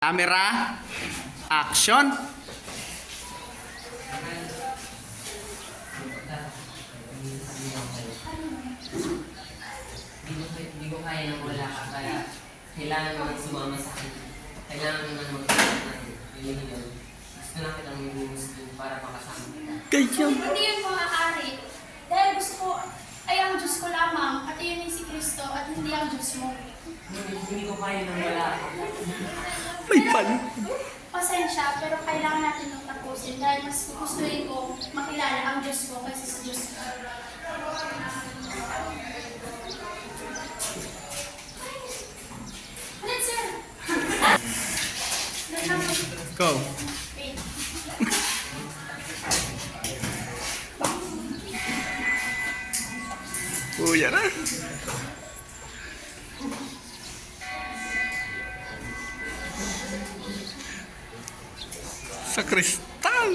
Camera, action. Hindi ko kaya nang wala ka, kaya kailangan naman sumama sa akin. Kailangan naman magkakaroon ng religion. Gusto na kitang maging Muslim para makasama kita. Kaya Hindi yun maaari. Dahil gusto ko, ay ang Diyos ko lamang, at iyon ay si Kristo, at hindi ang Diyos mo. Hindi ko kaya nang wala ka. may pan. Pasensya, pero kailangan natin itong tapusin dahil mas gustuin ko makilala ang Diyos ko kaysa sa Diyos ko. Ulit, sir! Go. Wait. Yan na. Sa kristal.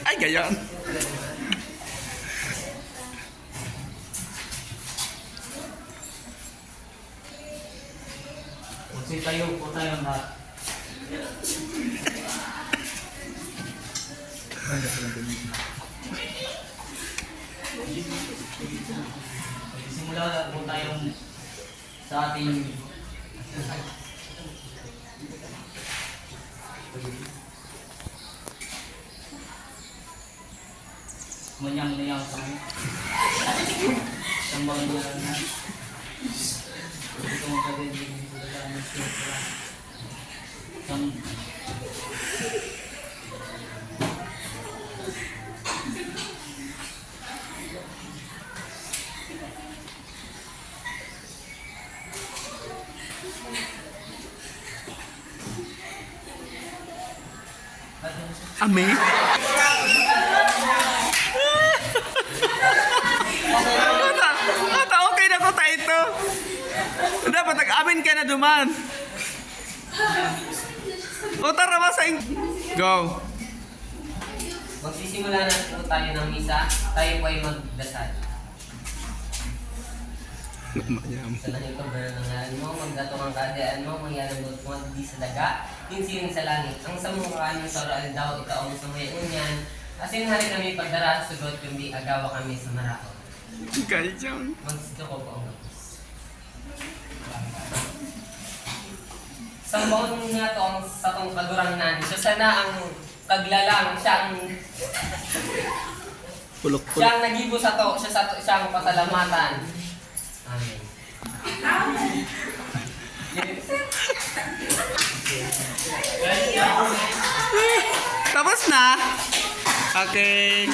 Ay, gayon. Kasi tayo po tayo lahat. Simula po tayong sa ating manyang-manyang sa mga mga na ito ang kagawin Ame. Ata, okay na ko ta ito. Dapat nag-amin ka na duman. O tara ba sa Go. magsisimula na po tayo ng misa, tayo po ay magdasal. Sa langit ko, baro ng ngalan mo, magdatong ang kaadaan mo, mangyalang buot mo, di sa daga, hinsiling sa langit. Ang samukhaan ng soral daw, ikaw ang samayan niyan. Asin hari kami pagdara, sugot, kundi agawa kami sa marako. Gayon. Magsito ko po ang gapos. Sa baon nga to, ang sa tong kagurangnan, siya sana ang kaglalang, siya ang Pulok-pulok. siya ang nagibo sa to, siya ang pasalamatan. Amen. Tapos na. Okay.